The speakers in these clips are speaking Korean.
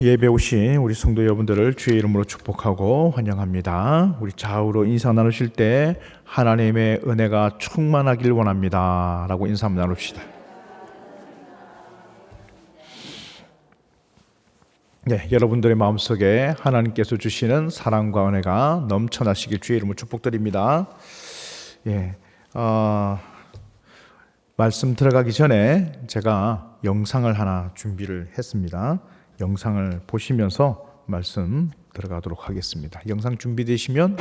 예배 오신 우리 성도 여러분들을 주의 이름으로 축복하고 환영합니다. 우리 좌우로 인사 나누실 때 하나님의 은혜가 충만하길 원합니다 라고 인사 한번 나눕시다. 네, 여러분들의 마음속에 하나님께서 주시는 사랑과 은혜가 넘쳐나시길 주의 이름으로 축복드립니다. 말씀 들어가기 전에 제가 영상을 하나 준비를 했습니다. 영상을 보시면서 말씀 들어가도록 하겠습니다. 영상 준비되시면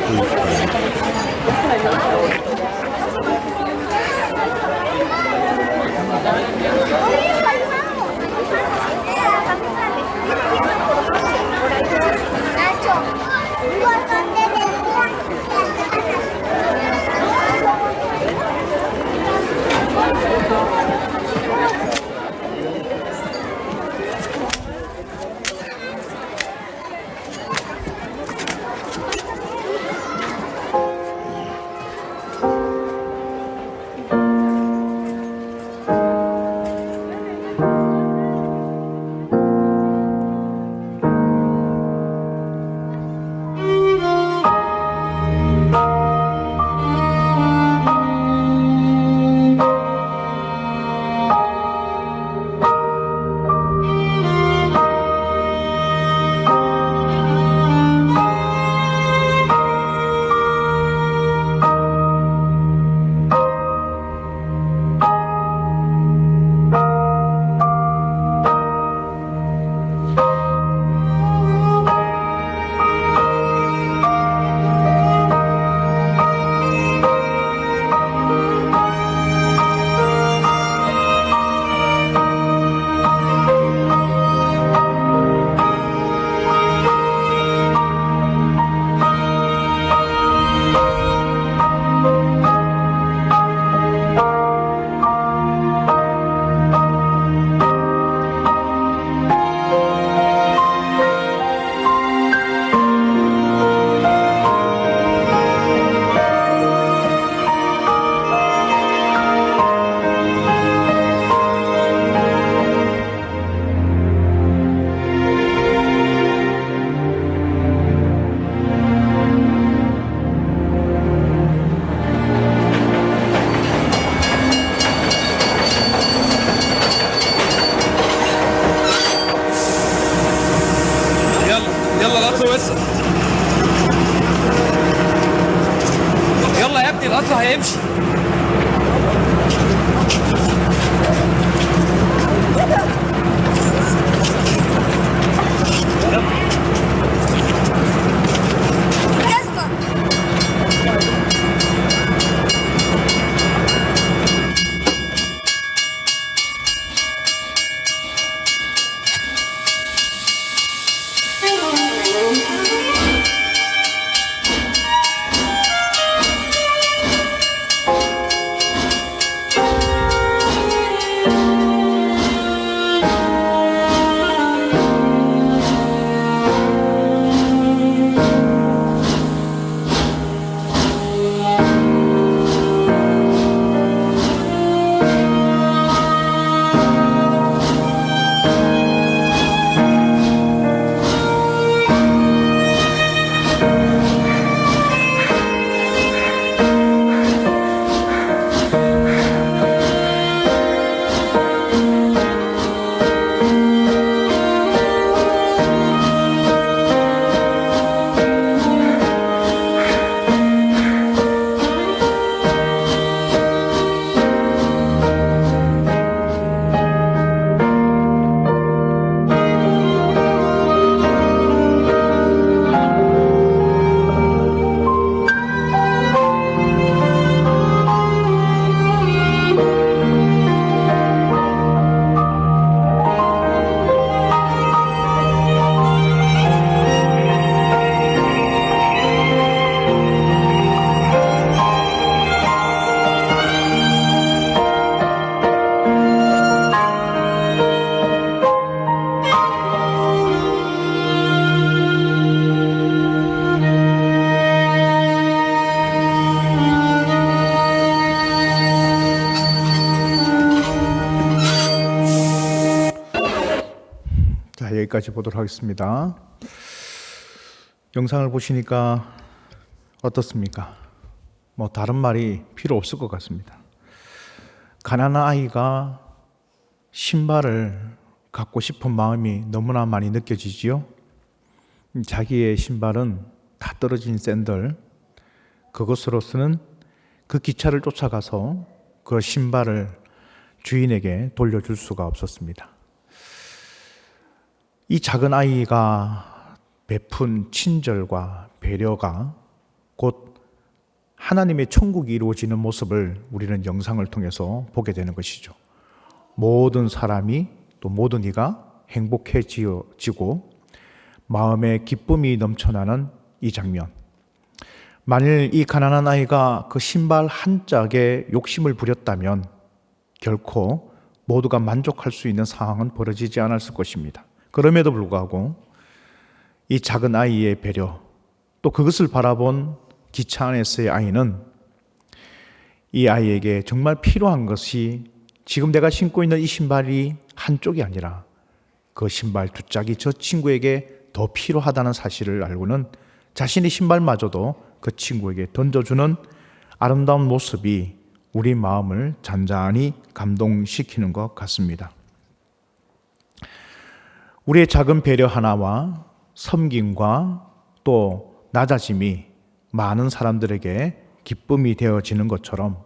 يلا القطر وسع. يلا يا ابني القطر هيمشي. 여기까지 보도록 하겠습니다. 영상을 보시니까 어떻습니까? 다른 말이 필요 없을 것 같습니다. 가난한 아이가 신발을 갖고 싶은 마음이 너무나 많이 느껴지지요. 자기의 신발은 다 떨어진 샌들, 그것으로서는 그 기차를 쫓아가서 그 신발을 주인에게 돌려줄 수가 없었습니다. 이 작은 아이가 베푼 친절과 배려가 곧 하나님의 천국이 이루어지는 모습을 우리는 영상을 통해서 보게 되는 것이죠. 모든 사람이 또 모든 이가 행복해지고 마음에 기쁨이 넘쳐나는 이 장면. 만일 이 가난한 아이가 그 신발 한 짝에 욕심을 부렸다면 결코 모두가 만족할 수 있는 상황은 벌어지지 않았을 것입니다. 그럼에도 불구하고 이 작은 아이의 배려, 또 그것을 바라본 기차 안에서의 아이는 이 아이에게 정말 필요한 것이 지금 내가 신고 있는 이 신발이 한쪽이 아니라 그 신발 두 짝이 저 친구에게 더 필요하다는 사실을 알고는 자신의 신발마저도 그 친구에게 던져주는 아름다운 모습이 우리 마음을 잔잔히 감동시키는 것 같습니다. 우리의 작은 배려 하나와 섬김과 또 낮아짐이 많은 사람들에게 기쁨이 되어지는 것처럼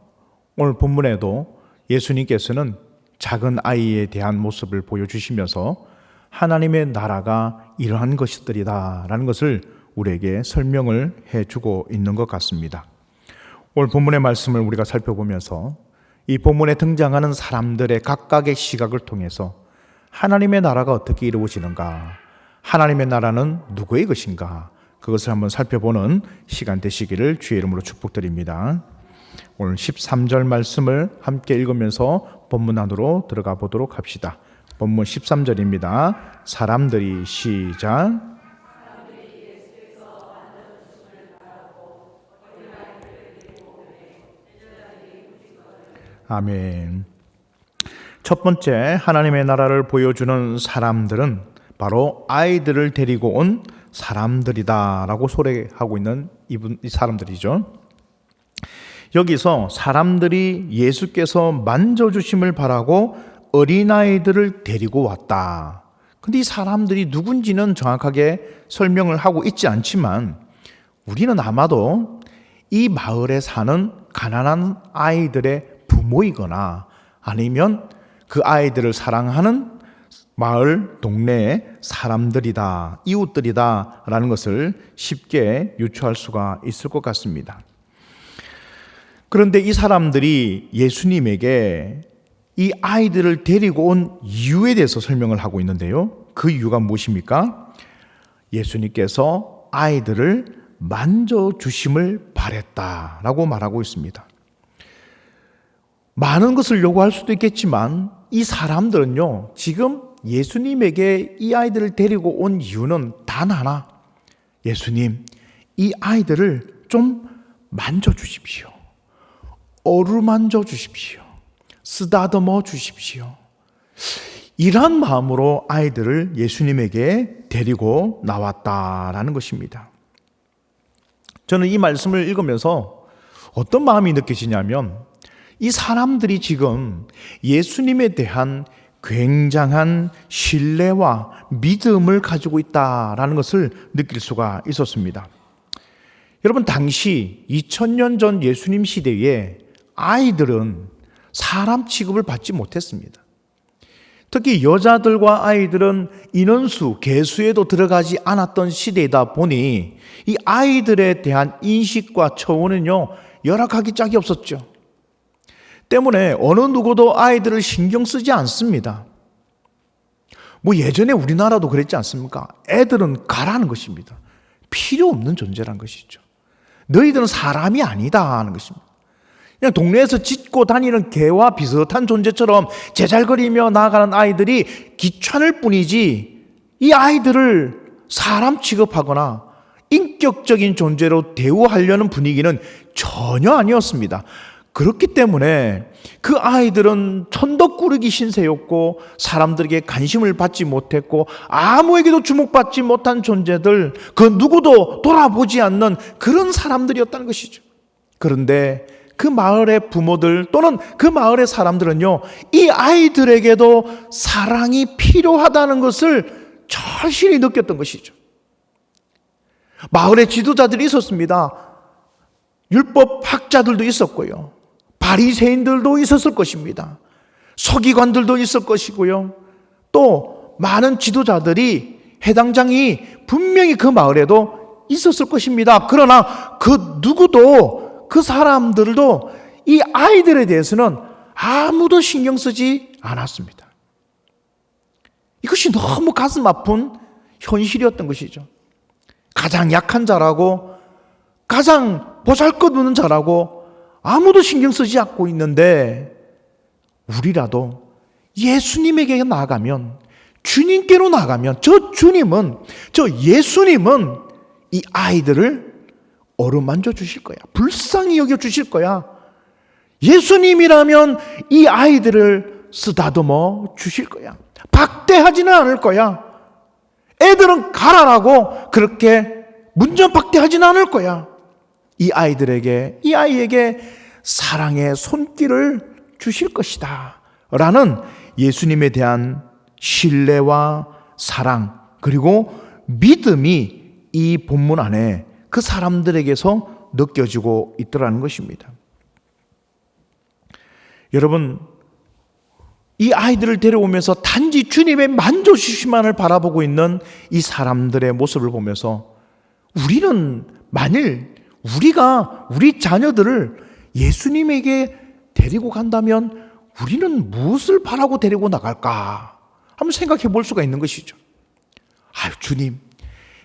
오늘 본문에도 예수님께서는 작은 아이에 대한 모습을 보여주시면서 하나님의 나라가 이러한 것들이다 라는 것을 우리에게 설명을 해주고 있는 것 같습니다. 오늘 본문의 말씀을 우리가 살펴보면서 이 본문에 등장하는 사람들의 각각의 시각을 통해서 하나님의 나라가 어떻게 이루어지는가, 하나님의 나라는 누구의 것인가, 그것을 한번 살펴보는 시간 되시기를 주의 이름으로 축복드립니다. 오늘 13절 말씀을 함께 읽으면서 본문 안으로 들어가 보도록 합시다. 본문 13절입니다. 사람들이 시작. 아멘. 첫 번째 하나님의 나라를 보여주는 사람들은 바로 아이들을 데리고 온 사람들이다라고 소개하고 있는 이 사람들이죠. 여기서 사람들이 예수께서 만져주심을 바라고 어린아이들을 데리고 왔다. 근데 이 사람들이 누군지는 정확하게 설명을 하고 있지 않지만 우리는 아마도 이 마을에 사는 가난한 아이들의 부모이거나 아니면 그 아이들을 사랑하는 마을 동네의 사람들이다, 이웃들이다 라는 것을 쉽게 유추할 수가 있을 것 같습니다. 그런데 이 사람들이 예수님에게 이 아이들을 데리고 온 이유에 대해서 설명을 하고 있는데요. 그 이유가 무엇입니까? 예수님께서 아이들을 만져주심을 바랬다라고 말하고 있습니다. 많은 것을 요구할 수도 있겠지만 이 사람들은요, 지금 예수님에게 이 아이들을 데리고 온 이유는 단 하나. 예수님, 이 아이들을 좀 만져주십시오. 어루만져 주십시오. 쓰다듬어 주십시오. 이런 마음으로 아이들을 예수님에게 데리고 나왔다라는 것입니다. 저는 이 말씀을 읽으면서 어떤 마음이 느껴지냐면 이 사람들이 지금 예수님에 대한 굉장한 신뢰와 믿음을 가지고 있다라는 것을 느낄 수가 있었습니다. 여러분, 당시 2000년 전 예수님 시대에 아이들은 사람 취급을 받지 못했습니다. 특히 여자들과 아이들은 인원수, 계수에도 들어가지 않았던 시대이다 보니 이 아이들에 대한 인식과 처우는요, 열악하기 짝이 없었죠. 때문에 어느 누구도 아이들을 신경 쓰지 않습니다. 예전에 우리나라도 그랬지 않습니까? 애들은 가라는 것입니다. 필요 없는 존재란 것이죠. 너희들은 사람이 아니다 하는 것입니다. 그냥 동네에서 짖고 다니는 개와 비슷한 존재처럼 제잘거리며 나아가는 아이들이 귀찮을 뿐이지 이 아이들을 사람 취급하거나 인격적인 존재로 대우하려는 분위기는 전혀 아니었습니다. 그렇기 때문에 그 아이들은 천덕꾸러기 신세였고 사람들에게 관심을 받지 못했고 아무에게도 주목받지 못한 존재들, 그 누구도 돌아보지 않는 그런 사람들이었다는 것이죠. 그런데 그 마을의 부모들 또는 그 마을의 사람들은요, 이 아이들에게도 사랑이 필요하다는 것을 절실히 느꼈던 것이죠. 마을의 지도자들이 있었습니다. 율법 학자들도 있었고요. 바리새인들도 있었을 것입니다. 서기관들도 있을 것이고요. 또 많은 지도자들이, 해당장이 분명히 그 마을에도 있었을 것입니다. 그러나 그 누구도, 그 사람들도 이 아이들에 대해서는 아무도 신경 쓰지 않았습니다. 이것이 너무 가슴 아픈 현실이었던 것이죠. 가장 약한 자라고, 가장 보잘것없는 자라고 아무도 신경 쓰지 않고 있는데, 우리라도 예수님에게 나아가면, 주님께로 나아가면, 저 예수님은 이 아이들을 어루만져 주실 거야. 불쌍히 여겨 주실 거야. 예수님이라면 이 아이들을 쓰다듬어 주실 거야. 박대하지는 않을 거야. 애들은 가라라고 그렇게 문전박대하지는 않을 거야. 이 아이에게 사랑의 손길을 주실 것이다 라는 예수님에 대한 신뢰와 사랑, 그리고 믿음이 이 본문 안에 그 사람들에게서 느껴지고 있더라는 것입니다. 여러분, 이 아이들을 데려오면서 단지 주님의 만져주시만을 바라보고 있는 이 사람들의 모습을 보면서, 우리는 만일 우리가 우리 자녀들을 예수님에게 데리고 간다면 우리는 무엇을 바라고 데리고 나갈까 한번 생각해 볼 수가 있는 것이죠. 아유, 주님,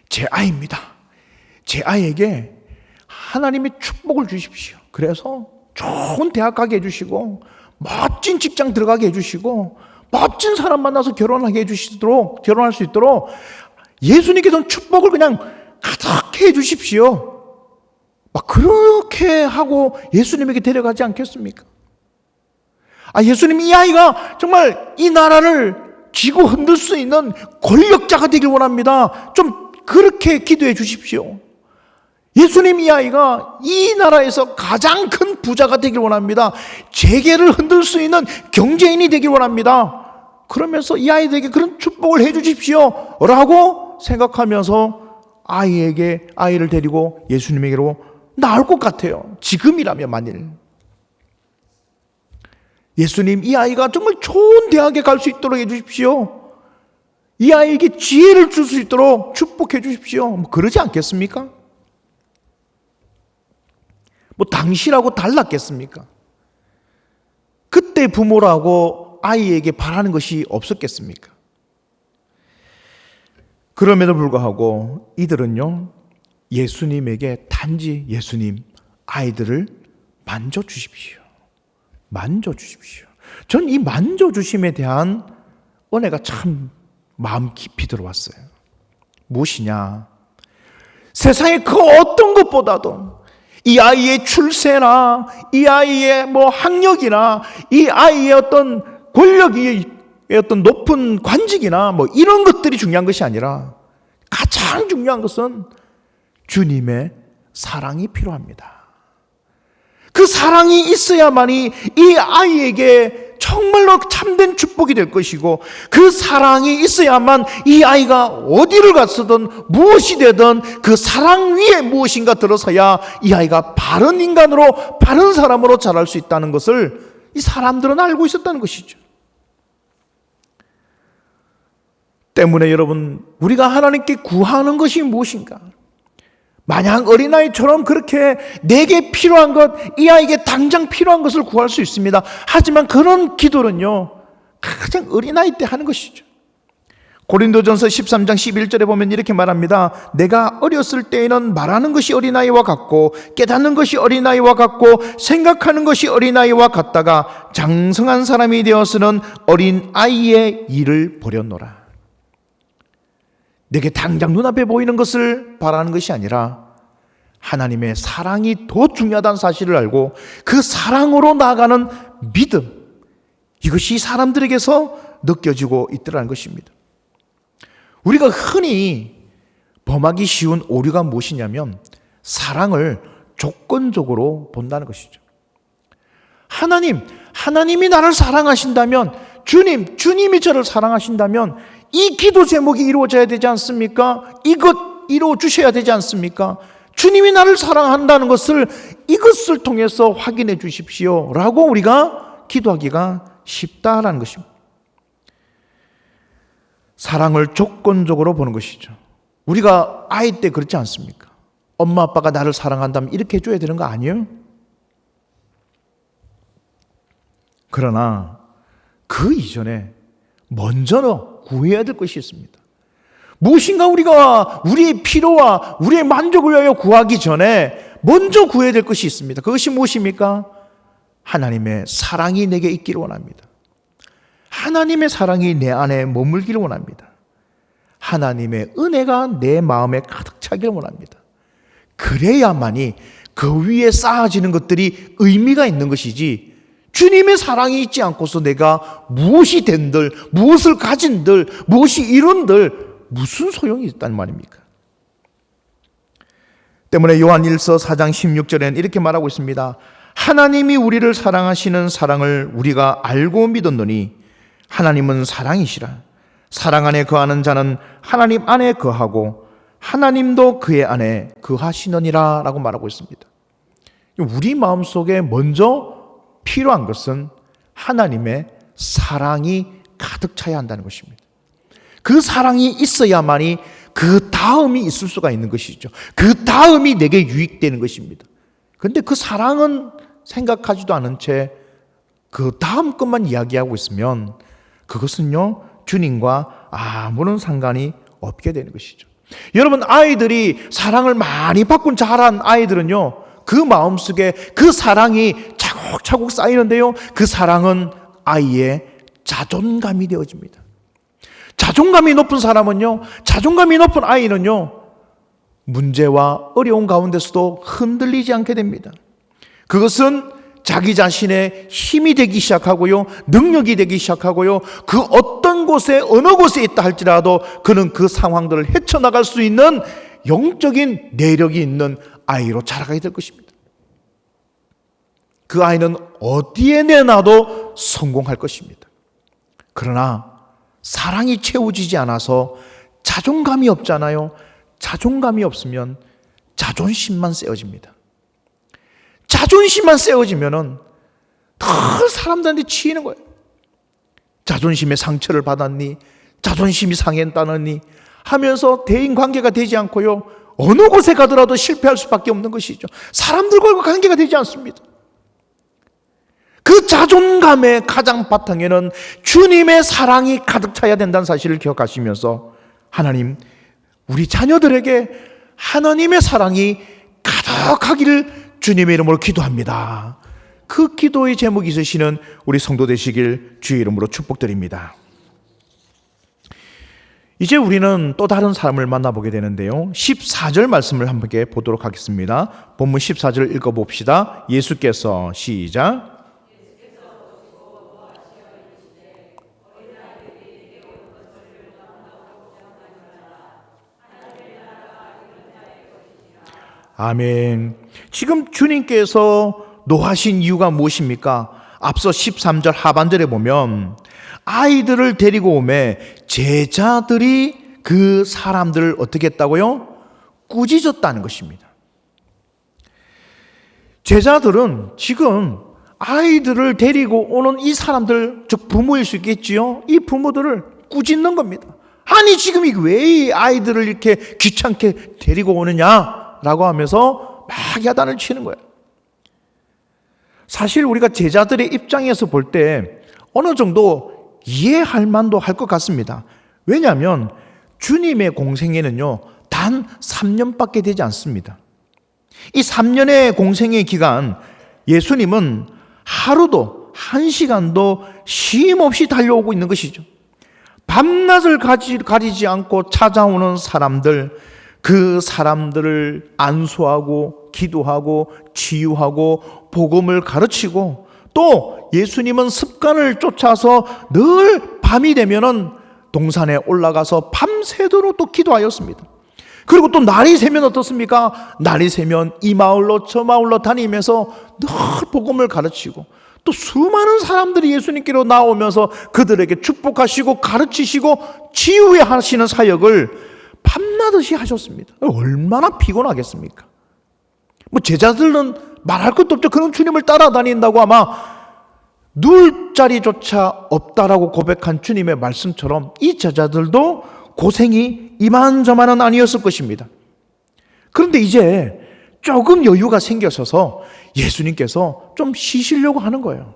제 아이입니다. 제 아이에게 하나님의 축복을 주십시오. 그래서 좋은 대학 가게 해주시고, 멋진 직장 들어가게 해주시고, 멋진 사람 만나서 결혼할 수 있도록 예수님께서 축복을 그냥 가득히 해주십시오. 막 그렇게 하고 예수님에게 데려가지 않겠습니까? 예수님, 이 아이가 정말 이 나라를 쥐고 흔들 수 있는 권력자가 되길 원합니다. 좀 그렇게 기도해 주십시오. 예수님, 이 아이가 이 나라에서 가장 큰 부자가 되길 원합니다. 재계를 흔들 수 있는 경제인이 되길 원합니다. 그러면서 이 아이들에게 그런 축복을 해 주십시오 라고 생각하면서 아이를 데리고 예수님에게로 나올 것 같아요. 지금이라면 만일. 예수님, 이 아이가 정말 좋은 대학에 갈 수 있도록 해 주십시오. 이 아이에게 지혜를 줄 수 있도록 축복해 주십시오. 그러지 않겠습니까? 당시라고 달랐겠습니까? 그때 부모라고 아이에게 바라는 것이 없었겠습니까? 그럼에도 불구하고 이들은요, 예수님에게 단지 예수님, 아이들을 만져주십시오. 만져주십시오. 전 이 만져주심에 대한 은혜가 참 마음 깊이 들어왔어요. 무엇이냐? 세상의 그 어떤 것보다도 이 아이의 출세나 이 아이의 학력이나 이 아이의 어떤 권력이 어떤 높은 관직이나 이런 것들이 중요한 것이 아니라 가장 중요한 것은 주님의 사랑이 필요합니다. 그 사랑이 있어야만이 이 아이에게 정말로 참된 축복이 될 것이고, 그 사랑이 있어야만 이 아이가 어디를 갔든 무엇이 되든 그 사랑 위에 무엇인가 들어서야 이 아이가 바른 인간으로, 바른 사람으로 자랄 수 있다는 것을 이 사람들은 알고 있었다는 것이죠. 때문에 여러분, 우리가 하나님께 구하는 것이 무엇인가? 마냥 어린아이처럼 그렇게 내게 필요한 것, 이 아이에게 당장 필요한 것을 구할 수 있습니다. 하지만 그런 기도는요, 가장 어린아이 때 하는 것이죠. 고린도전서 13장 11절에 보면 이렇게 말합니다. 내가 어렸을 때에는 말하는 것이 어린아이와 같고 깨닫는 것이 어린아이와 같고 생각하는 것이 어린아이와 같다가 장성한 사람이 되어서는 어린아이의 일을 버렸노라. 내게 당장 눈앞에 보이는 것을 바라는 것이 아니라 하나님의 사랑이 더 중요하다는 사실을 알고 그 사랑으로 나아가는 믿음, 이것이 사람들에게서 느껴지고 있더라는 것입니다. 우리가 흔히 범하기 쉬운 오류가 무엇이냐면 사랑을 조건적으로 본다는 것이죠. 하나님이 나를 사랑하신다면, 주님이 저를 사랑하신다면 이 기도 제목이 이루어져야 되지 않습니까? 이것 이루어 주셔야 되지 않습니까? 주님이 나를 사랑한다는 것을 이것을 통해서 확인해 주십시오 라고 우리가 기도하기가 쉽다라는 것입니다. 사랑을 조건적으로 보는 것이죠. 우리가 아이 때 그렇지 않습니까? 엄마 아빠가 나를 사랑한다면 이렇게 해줘야 되는 거 아니에요? 그러나 그 이전에 먼저 구해야 될 것이 있습니다. 무엇인가 우리가 우리의 필요와 우리의 만족을 위하여 구하기 전에 먼저 구해야 될 것이 있습니다. 그것이 무엇입니까? 하나님의 사랑이 내게 있기를 원합니다. 하나님의 사랑이 내 안에 머물기를 원합니다. 하나님의 은혜가 내 마음에 가득 차기를 원합니다. 그래야만이 그 위에 쌓아지는 것들이 의미가 있는 것이지, 주님의 사랑이 있지 않고서 내가 무엇이 된들, 무엇을 가진들, 무엇이 이룬들 무슨 소용이 있단 말입니까? 때문에 요한일서 4장 16절에는 이렇게 말하고 있습니다. 하나님이 우리를 사랑하시는 사랑을 우리가 알고 믿었노니 하나님은 사랑이시라. 사랑 안에 거하는 자는 하나님 안에 거하고 하나님도 그의 안에 거하시느니라 라고 말하고 있습니다. 우리 마음속에 먼저 필요한 것은 하나님의 사랑이 가득 차야 한다는 것입니다. 그 사랑이 있어야만이 그 다음이 있을 수가 있는 것이죠. 그 다음이 내게 유익되는 것입니다. 그런데 그 사랑은 생각하지도 않은 채 그 다음 것만 이야기하고 있으면 그것은요, 주님과 아무런 상관이 없게 되는 것이죠. 여러분, 아이들이 사랑을 많이 받고 자란 아이들은요, 그 마음속에 그 사랑이 차곡차곡 쌓이는데요, 그 사랑은 아이의 자존감이 되어집니다. 자존감이 높은 사람은요, 자존감이 높은 아이는요, 문제와 어려운 가운데서도 흔들리지 않게 됩니다. 그것은 자기 자신의 힘이 되기 시작하고요, 능력이 되기 시작하고요, 그 어떤 곳에 어느 곳에 있다 할지라도 그는 그 상황들을 헤쳐나갈 수 있는 영적인 내력이 있는 아이로 자라가게 될 것입니다. 그 아이는 어디에 내놔도 성공할 것입니다. 그러나 사랑이 채워지지 않아서 자존감이 없잖아요. 자존감이 없으면 자존심만 세워집니다. 자존심만 세워지면은 늘 사람들한테 치이는 거예요. 자존심의 상처를 받았니? 자존심이 상했다느니? 하면서 대인관계가 되지 않고요, 어느 곳에 가더라도 실패할 수밖에 없는 것이죠. 사람들과 관계가 되지 않습니다. 그 자존감의 가장 바탕에는 주님의 사랑이 가득 차야 된다는 사실을 기억하시면서, 하나님, 우리 자녀들에게 하나님의 사랑이 가득하기를 주님의 이름으로 기도합니다. 그 기도의 제목이 있으시는 우리 성도 되시길 주의 이름으로 축복드립니다. 이제 우리는 또 다른 사람을 만나보게 되는데요, 14절 말씀을 함께 보도록 하겠습니다. 본문 14절 읽어봅시다. 예수께서 시작. 아멘. 지금 주님께서 노하신 이유가 무엇입니까? 앞서 13절 하반절에 보면 아이들을 데리고 오매 제자들이 그 사람들을 어떻게 했다고요? 꾸짖었다는 것입니다. 제자들은 지금 아이들을 데리고 오는 이 사람들, 즉 부모일 수 있겠지요, 이 부모들을 꾸짖는 겁니다. 아니 지금 왜 이 아이들을 이렇게 귀찮게 데리고 오느냐 라고 하면서 막 야단을 치는 거예요. 사실 우리가 제자들의 입장에서 볼 때 어느 정도 이해할 만도 할 것 같습니다. 왜냐하면 주님의 공생애는요, 단 3년밖에 되지 않습니다. 이 3년의 공생애 기간, 예수님은 하루도 1시간도 쉼 없이 달려오고 있는 것이죠. 밤낮을 가리지 않고 찾아오는 사람들, 그 사람들을 안수하고 기도하고 치유하고 복음을 가르치고, 또 예수님은 습관을 쫓아서 늘 밤이 되면은 동산에 올라가서 밤새도록 또 기도하였습니다. 그리고 또 날이 새면 어떻습니까? 날이 새면 이 마을로 저 마을로 다니면서 늘 복음을 가르치고, 또 수많은 사람들이 예수님께로 나오면서 그들에게 축복하시고 가르치시고 치유하시는 사역을 밤낮없이 하셨습니다. 얼마나 피곤하겠습니까? 뭐 제자들은 말할 것도 없죠. 그런 주님을 따라다닌다고 아마 누울 자리조차 없다라고 고백한 주님의 말씀처럼 이 제자들도 고생이 이만저만은 아니었을 것입니다. 그런데 이제 조금 여유가 생겨서 예수님께서 좀 쉬시려고 하는 거예요.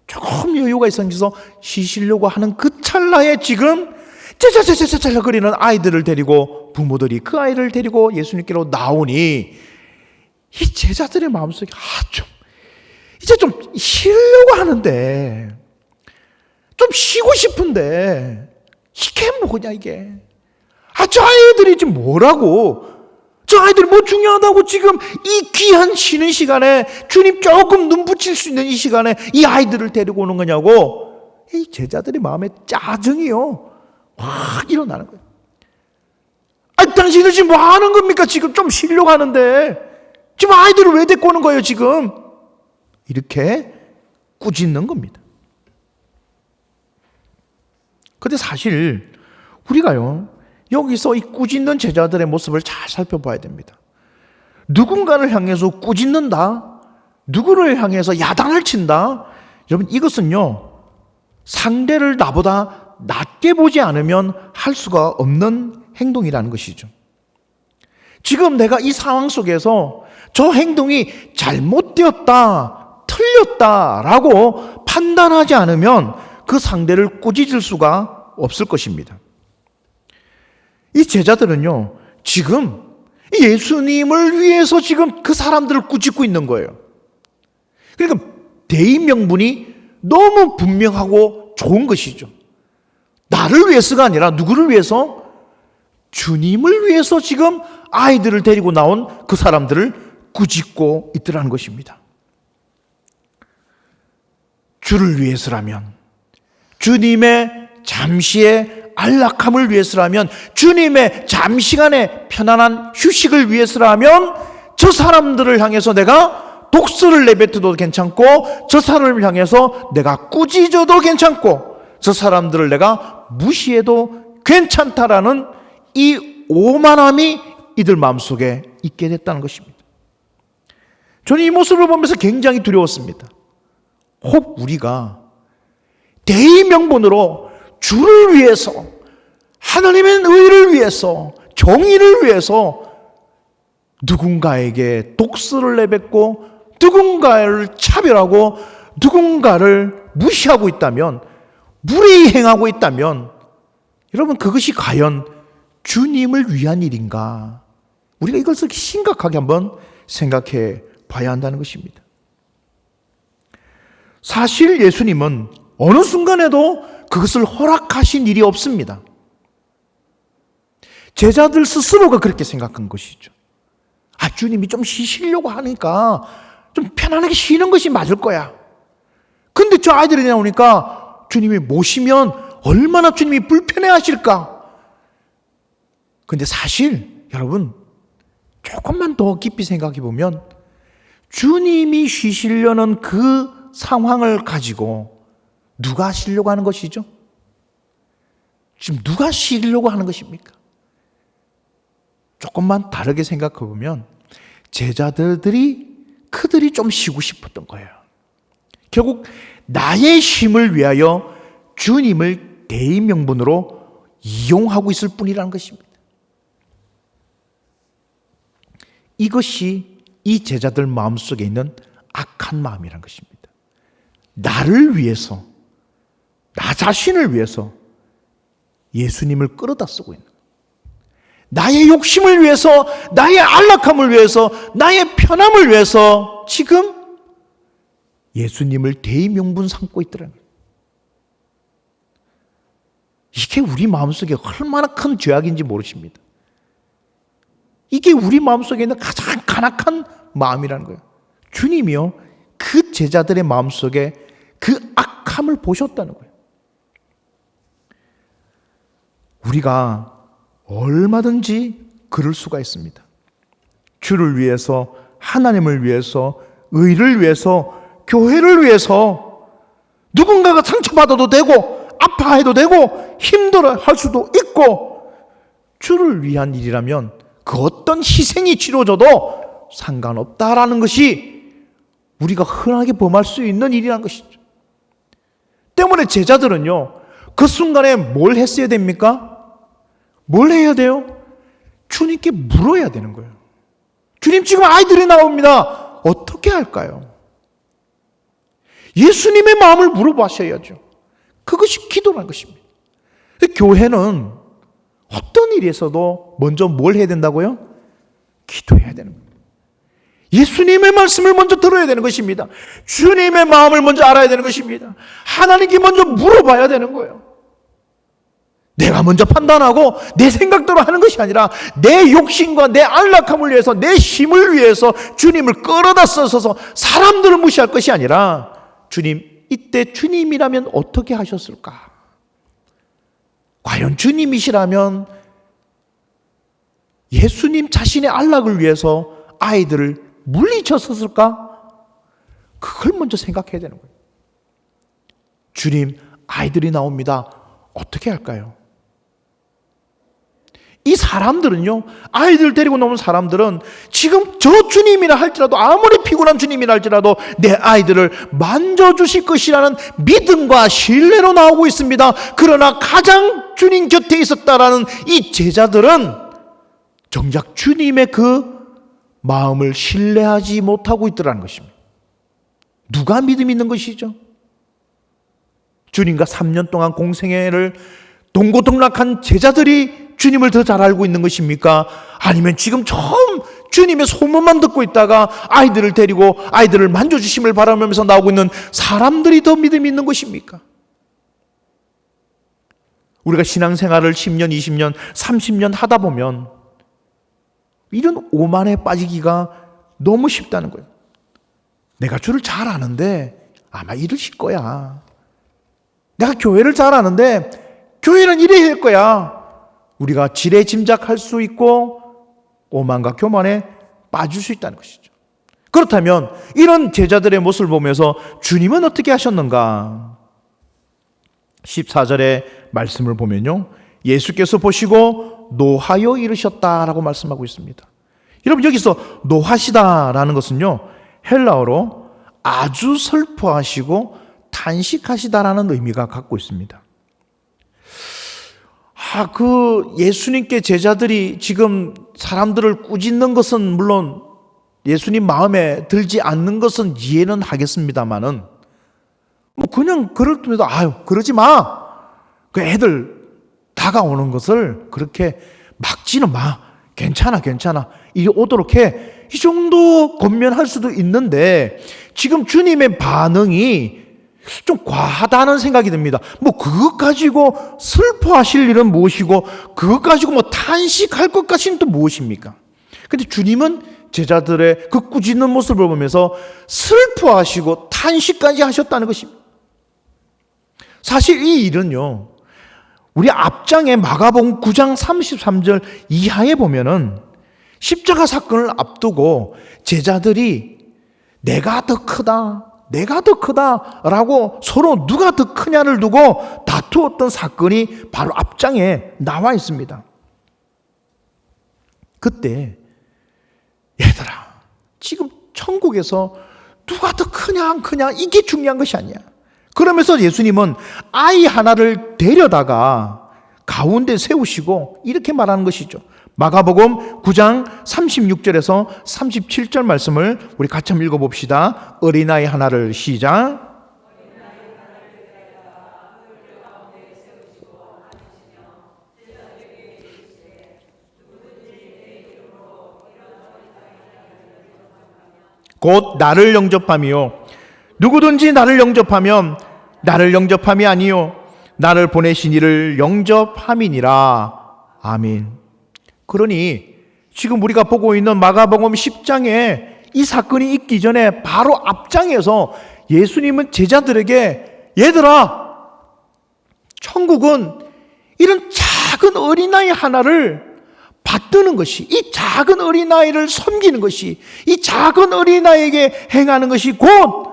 조금 여유가 생겨서 쉬시려고 하는 그 찰나에 지금 째째째째째거리는 아이들을 데리고, 부모들이 그 아이를 데리고 예수님께로 나오니 이 제자들의 마음속에 이제 좀 쉬려고 하는데, 좀 쉬고 싶은데 이게 뭐냐 이게. 저 아이들이 지금 뭐라고, 저 아이들이 뭐 중요하다고 지금 이 귀한 쉬는 시간에, 주님 조금 눈 붙일 수 있는 이 시간에 이 아이들을 데리고 오는 거냐고. 이 제자들의 마음에 짜증이요 확 일어나는 거예요. 당신들 지금 뭐 하는 겁니까? 지금 좀 쉬려고 하는데 지금 아이들을 왜 데리고 오는 거예요 지금? 이렇게 꾸짖는 겁니다. 근데 사실 우리가요, 여기서 이 꾸짖는 제자들의 모습을 잘 살펴봐야 됩니다. 누군가를 향해서 꾸짖는다, 누구를 향해서 야단을 친다, 여러분 이것은요, 상대를 나보다 낮게 보지 않으면 할 수가 없는 행동이라는 것이죠. 지금 내가 이 상황 속에서 저 행동이 잘못되었다, 틀렸다라고 판단하지 않으면 그 상대를 꾸짖을 수가 없을 것입니다. 이 제자들은요, 지금 예수님을 위해서 지금 그 사람들을 꾸짖고 있는 거예요. 그러니까 대인 명분이 너무 분명하고 좋은 것이죠. 나를 위해서가 아니라 누구를 위해서? 주님을 위해서 지금 아이들을 데리고 나온 그 사람들을 꾸짖고 있더라는 것입니다. 주를 위해서라면, 주님의 잠시의 안락함을 위해서라면, 주님의 잠시간의 편안한 휴식을 위해서라면 저 사람들을 향해서 내가 독설을 내뱉어도 괜찮고, 저 사람을 향해서 내가 꾸짖어도 괜찮고, 저 사람들을 내가 무시해도 괜찮다라는 이 오만함이 이들 마음속에 있게 됐다는 것입니다. 저는 이 모습을 보면서 굉장히 두려웠습니다. 혹 우리가 대의명분으로 주를 위해서, 하나님의 의를 위해서, 정의를 위해서 누군가에게 독설을 내뱉고 누군가를 차별하고 누군가를 무시하고 있다면, 무례히 행하고 있다면, 여러분 그것이 과연 주님을 위한 일인가? 우리가 이것을 심각하게 한번 생각해 봐야 한다는 것입니다. 사실 예수님은 어느 순간에도 그것을 허락하신 일이 없습니다. 제자들 스스로가 그렇게 생각한 것이죠. 주님이 좀 쉬시려고 하니까 좀 편안하게 쉬는 것이 맞을 거야. 근데 저 아이들이 나오니까 주님이 모시면 얼마나 주님이 불편해 하실까? 근데 사실 여러분 조금만 더 깊이 생각해 보면 주님이 쉬시려는 그 상황을 가지고 누가 쉬려고 하는 것이죠? 지금 누가 쉬려고 하는 것입니까? 조금만 다르게 생각해 보면 그들이 좀 쉬고 싶었던 거예요. 결국 나의 쉼을 위하여 주님을 대의명분으로 이용하고 있을 뿐이라는 것입니다. 이것이 이 제자들 마음속에 있는 악한 마음이라는 것입니다. 나를 위해서, 나 자신을 위해서 예수님을 끌어다 쓰고 있는, 나의 욕심을 위해서, 나의 안락함을 위해서, 나의 편함을 위해서 지금 예수님을 대의명분 삼고 있더라는 거예요. 이게 우리 마음속에 얼마나 큰 죄악인지 모르십니다. 이게 우리 마음속에 있는 가장 간악한 마음이라는 거예요. 주님이요, 그 제자들의 마음속에 그 악함을 보셨다는 거예요. 우리가 얼마든지 그럴 수가 있습니다. 주를 위해서, 하나님을 위해서, 의를 위해서, 교회를 위해서 누군가가 상처받아도 되고 아파해도 되고 힘들어할 수도 있고, 주를 위한 일이라면 그 어떤 희생이 치러져도 상관없다라는 것이 우리가 흔하게 범할 수 있는 일이라는 것이죠. 때문에 제자들은요, 그 순간에 뭘 했어야 됩니까? 뭘 해야 돼요? 주님께 물어야 되는 거예요. 주님, 지금 아이들이 나옵니다. 어떻게 할까요? 예수님의 마음을 물어보셔야죠. 그것이 기도라는 것입니다. 교회는 어떤 일에서도 먼저 뭘 해야 된다고요? 기도해야 되는 거예요. 예수님의 말씀을 먼저 들어야 되는 것입니다. 주님의 마음을 먼저 알아야 되는 것입니다. 하나님께 먼저 물어봐야 되는 거예요. 내가 먼저 판단하고 내 생각대로 하는 것이 아니라 내 욕심과 내 안락함을 위해서, 내 힘을 위해서 주님을 끌어다 써서 사람들을 무시할 것이 아니라, 주님, 이때 주님이라면 어떻게 하셨을까? 과연 주님이시라면 예수님 자신의 안락을 위해서 아이들을 물리쳤었을까? 그걸 먼저 생각해야 되는 거예요. 주님, 아이들이 나옵니다. 어떻게 할까요? 이 사람들은요, 아이들 데리고 나온 사람들은 지금 저 주님이라 할지라도, 아무리 피곤한 주님이라 할지라도 내 아이들을 만져주실 것이라는 믿음과 신뢰로 나오고 있습니다. 그러나 가장 주님 곁에 있었다라는 이 제자들은 정작 주님의 그 마음을 신뢰하지 못하고 있더라는 것입니다. 누가 믿음이 있는 것이죠? 주님과 3년 동안 공생애를 동고동락한 제자들이 주님을 더 잘 알고 있는 것입니까? 아니면 지금 처음 주님의 소문만 듣고 있다가 아이들을 데리고 아이들을 만져주심을 바라면서 나오고 있는 사람들이 더 믿음이 있는 것입니까? 우리가 신앙생활을 10년, 20년, 30년 하다 보면 이런 오만에 빠지기가 너무 쉽다는 거예요. 내가 주를 잘 아는데 아마 이러실 거야. 내가 교회를 잘 아는데 교회는 이래야 할 거야. 우리가 지레 짐작할 수 있고 오만과 교만에 빠질 수 있다는 것이죠. 그렇다면 이런 제자들의 모습을 보면서 주님은 어떻게 하셨는가? 14절의 말씀을 보면요, 예수께서 보시고 노하여 이르셨다라고 말씀하고 있습니다. 여러분, 여기서 노하시다라는 것은요, 헬라어로 아주 슬퍼하시고 탄식하시다라는 의미가 갖고 있습니다. 예수님께 제자들이 지금 사람들을 꾸짖는 것은 물론 예수님 마음에 들지 않는 것은 이해는 하겠습니다만은, 그냥 그럴 때도 그러지 마. 그 애들 다가오는 것을 그렇게 막지는 마. 괜찮아. 이리 오도록 해. 이 정도 권면할 수도 있는데 지금 주님의 반응이 좀 과하다는 생각이 듭니다. 그것 가지고 슬퍼하실 일은 무엇이고 그것 가지고 탄식할 것 같이는 또 무엇입니까? 근데 주님은 제자들의 그 꾸짖는 모습을 보면서 슬퍼하시고 탄식까지 하셨다는 것입니다. 사실 이 일은요, 우리 앞장에 마가복음 9장 33절 이하에 보면은 십자가 사건을 앞두고 제자들이 내가 더 크다라고 서로 누가 더 크냐를 두고 다투었던 사건이 바로 앞장에 나와 있습니다. 그때 얘들아, 지금 천국에서 누가 더 크냐 안 크냐 이게 중요한 것이 아니야. 그러면서 예수님은 아이 하나를 데려다가 가운데 세우시고 이렇게 말하는 것이죠. 마가복음 9장 36절에서 37절 말씀을 우리 같이 한번 읽어봅시다. 어린아이 하나를 시작. 곧 나를 영접함이요, 누구든지 나를 영접하면 나를 영접함이 아니요 나를 보내신 이를 영접함이니라. 아멘. 그러니 지금 우리가 보고 있는 마가복음 10장에 이 사건이 있기 전에 바로 앞장에서 예수님은 제자들에게 얘들아, 천국은 이런 작은 어린아이 하나를 받드는 것이, 이 작은 어린아이를 섬기는 것이, 이 작은 어린아이에게 행하는 것이 곧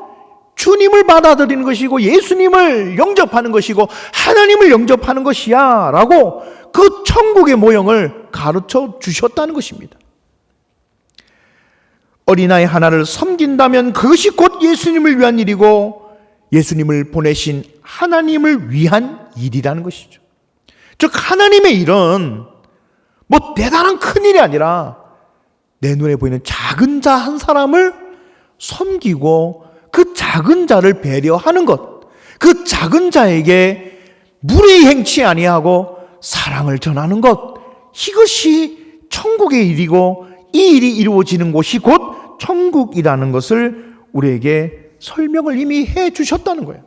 주님을 받아들이는 것이고 예수님을 영접하는 것이고 하나님을 영접하는 것이야 라고 그 천국의 모형을 가르쳐 주셨다는 것입니다. 어린아이 하나를 섬긴다면 그것이 곧 예수님을 위한 일이고 예수님을 보내신 하나님을 위한 일이라는 것이죠. 즉 하나님의 일은 뭐 대단한 큰 일이 아니라 내 눈에 보이는 작은 자 한 사람을 섬기고 그 작은 자를 배려하는 것, 그 작은 자에게 무례히 행치 아니하고 사랑을 전하는 것, 이것이 천국의 일이고 이 일이 이루어지는 곳이 곧 천국이라는 것을 우리에게 설명을 이미 해 주셨다는 거예요.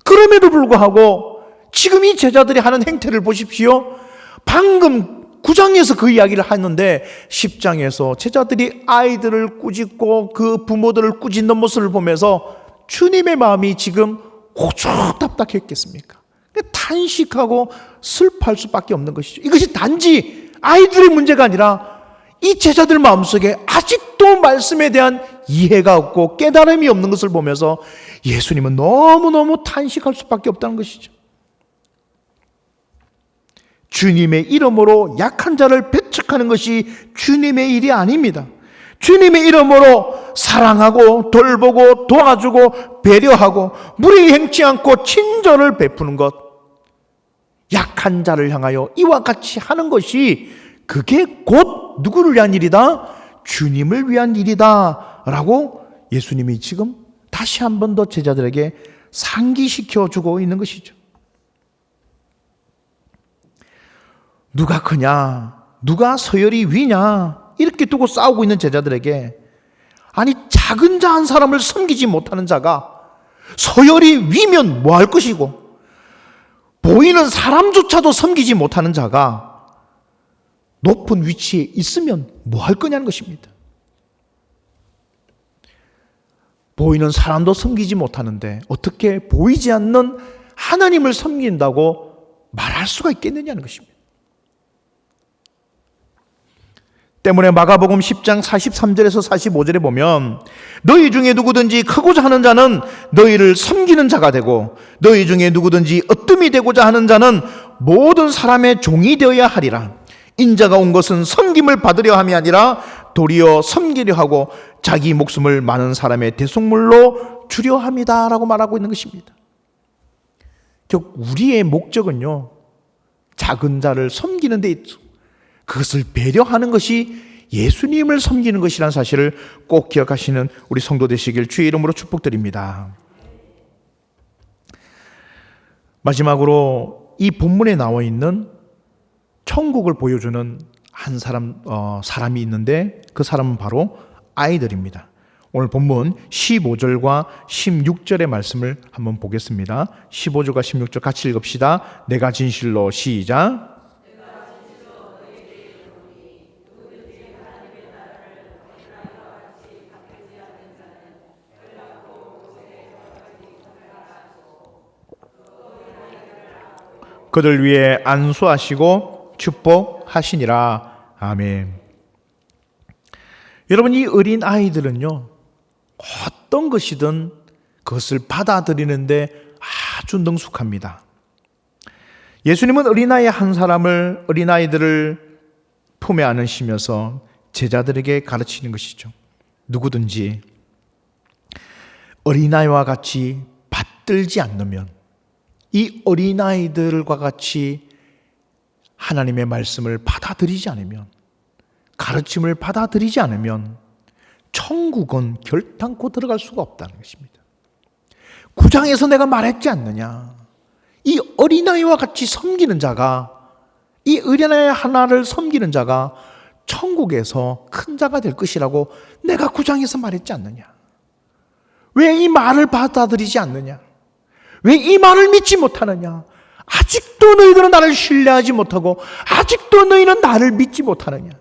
그럼에도 불구하고 지금 이 제자들이 하는 행태를 보십시오. 방금 9장에서 그 이야기를 하는데 10장에서 제자들이 아이들을 꾸짖고 그 부모들을 꾸짖는 모습을 보면서 주님의 마음이 지금 호죽답답했겠습니까? 탄식하고 슬퍼할 수밖에 없는 것이죠. 이것이 단지 아이들의 문제가 아니라 이 제자들 마음속에 아직도 말씀에 대한 이해가 없고 깨달음이 없는 것을 보면서 예수님은 너무너무 탄식할 수밖에 없다는 것이죠. 주님의 이름으로 약한 자를 배척하는 것이 주님의 일이 아닙니다. 주님의 이름으로 사랑하고 돌보고 도와주고 배려하고 무례히 행치 않고 친절을 베푸는 것, 약한 자를 향하여 이와 같이 하는 것이 그게 곧 누구를 위한 일이다? 주님을 위한 일이다 라고 예수님이 지금 다시 한 번 더 제자들에게 상기시켜 주고 있는 것이죠. 누가 크냐, 누가 서열이 위냐 이렇게 두고 싸우고 있는 제자들에게, 아니 작은 자 한 사람을 섬기지 못하는 자가 서열이 위면 뭐 할 것이고 보이는 사람조차도 섬기지 못하는 자가 높은 위치에 있으면 뭐 할 거냐는 것입니다. 보이는 사람도 섬기지 못하는데 어떻게 보이지 않는 하나님을 섬긴다고 말할 수가 있겠느냐는 것입니다. 때문에 마가복음 10장 43절에서 45절에 보면 너희 중에 누구든지 크고자 하는 자는 너희를 섬기는 자가 되고 너희 중에 누구든지 으뜸이 되고자 하는 자는 모든 사람의 종이 되어야 하리라. 인자가 온 것은 섬김을 받으려 함이 아니라 도리어 섬기려 하고 자기 목숨을 많은 사람의 대속물로 주려 함이다 라고 말하고 있는 것입니다. 즉 우리의 목적은요, 작은 자를 섬기는 데 있죠. 그것을 배려하는 것이 예수님을 섬기는 것이라는 사실을 꼭 기억하시는 우리 성도 되시길 주의 이름으로 축복드립니다. 마지막으로 이 본문에 나와 있는 천국을 보여주는 한 사람이 있는데 그 사람은 바로 아이들입니다. 오늘 본문 15절과 16절의 말씀을 한번 보겠습니다. 15절과 16절 같이 읽읍시다. 내가 진실로 시작. 그들 위에 안수하시고 축복하시니라. 아멘. 여러분, 이 어린 아이들은요, 어떤 것이든 그것을 받아들이는데 아주 능숙합니다. 예수님은 어린아이 한 사람을, 어린아이들을 품에 안으시면서 제자들에게 가르치는 것이죠. 누구든지 어린아이와 같이 받들지 않으면, 이 어린아이들과 같이 하나님의 말씀을 받아들이지 않으면, 가르침을 받아들이지 않으면 천국은 결단코 들어갈 수가 없다는 것입니다. 9장에서 내가 말했지 않느냐, 이 어린아이와 같이 섬기는 자가, 이 어린아이 하나를 섬기는 자가 천국에서 큰 자가 될 것이라고 내가 9장에서 말했지 않느냐. 왜 이 말을 받아들이지 않느냐? 왜 이 말을 믿지 못하느냐? 아직도 너희들은 나를 신뢰하지 못하고 아직도 너희는 나를 믿지 못하느냐?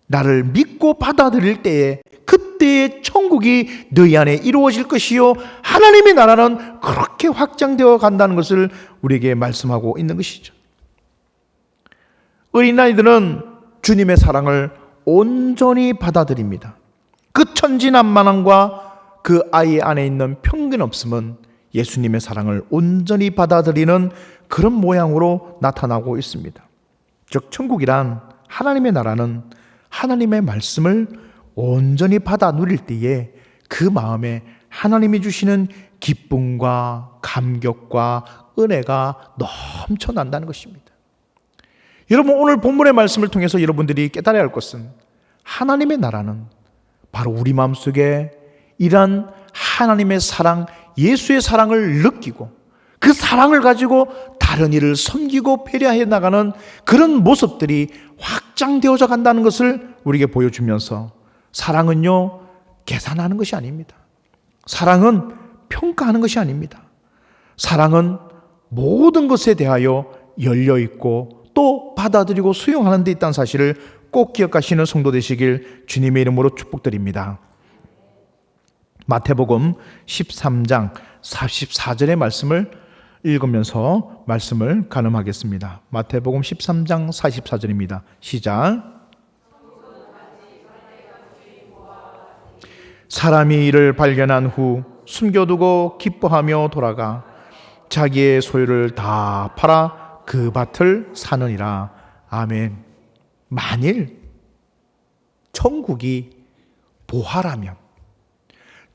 나를 믿고 받아들일 때에 그때의 천국이 너희 안에 이루어질 것이요 하나님의 나라는 그렇게 확장되어 간다는 것을 우리에게 말씀하고 있는 것이죠. 어린아이들은 주님의 사랑을 온전히 받아들입니다. 그 천진난만함과 그 아이 안에 있는 편견 없음은 예수님의 사랑을 온전히 받아들이는 그런 모양으로 나타나고 있습니다. 즉 천국이란, 하나님의 나라는 하나님의 말씀을 온전히 받아 누릴 때에 그 마음에 하나님이 주시는 기쁨과 감격과 은혜가 넘쳐난다는 것입니다. 여러분, 오늘 본문의 말씀을 통해서 여러분들이 깨달아야 할 것은 하나님의 나라는 바로 우리 마음속에 이런 하나님의 사랑, 예수의 사랑을 느끼고 그 사랑을 가지고 다른 이를 섬기고 배려해 나가는 그런 모습들이 확장되어져 간다는 것을 우리에게 보여주면서, 사랑은요 계산하는 것이 아닙니다. 사랑은 평가하는 것이 아닙니다. 사랑은 모든 것에 대하여 열려있고 또 받아들이고 수용하는 데 있다는 사실을 꼭 기억하시는 성도 되시길 주님의 이름으로 축복드립니다. 마태복음 13장 44절의 말씀을 읽으면서 말씀을 가늠하겠습니다. 마태복음 13장 44절입니다. 시작. 사람이 이를 발견한 후 숨겨두고 기뻐하며 돌아가 자기의 소유를 다 팔아 그 밭을 사느니라. 아멘. 만일 천국이 보화라면,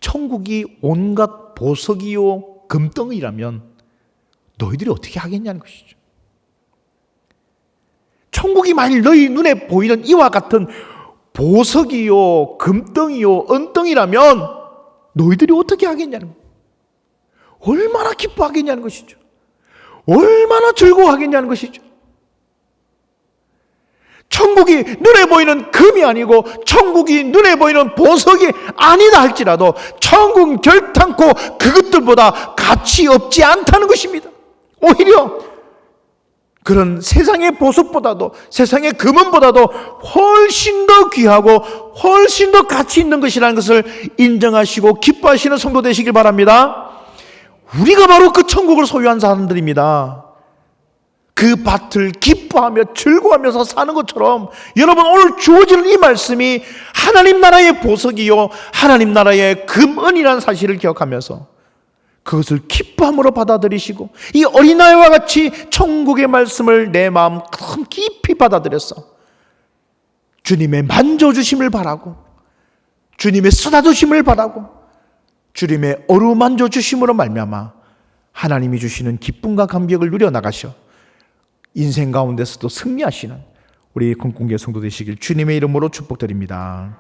천국이 온갖 보석이요 금덩이라면 너희들이 어떻게 하겠냐는 것이죠. 천국이 만일 너희 눈에 보이는 이와 같은 보석이요 금덩이요 은덩이라면 너희들이 어떻게 하겠냐는 거예요. 얼마나 기뻐하겠냐는 것이죠. 얼마나 즐거워하겠냐는 것이죠. 천국이 눈에 보이는 금이 아니고 천국이 눈에 보이는 보석이 아니다 할지라도 천국은 결탄코 그것들보다 가치 없지 않다는 것입니다. 오히려 그런 세상의 보석보다도, 세상의 금은보다도 훨씬 더 귀하고 훨씬 더 가치 있는 것이라는 것을 인정하시고 기뻐하시는 성도 되시길 바랍니다. 우리가 바로 그 천국을 소유한 사람들입니다. 그 밭을 기뻐하며 즐거워하면서 사는 것처럼 여러분, 오늘 주어지는 이 말씀이 하나님 나라의 보석이요 하나님 나라의 금은이라는 사실을 기억하면서 그것을 기뻐함으로 받아들이시고 이 어린아이와 같이 천국의 말씀을 내 마음 큰 깊이 받아들였어 주님의 만져주심을 바라고, 주님의 쓰다주심을 바라고, 주님의 어루만져 주심으로 말미암아 하나님이 주시는 기쁨과 감격을 누려나가셔 인생 가운데서도 승리하시는 우리 건국의 성도 되시길 주님의 이름으로 축복드립니다.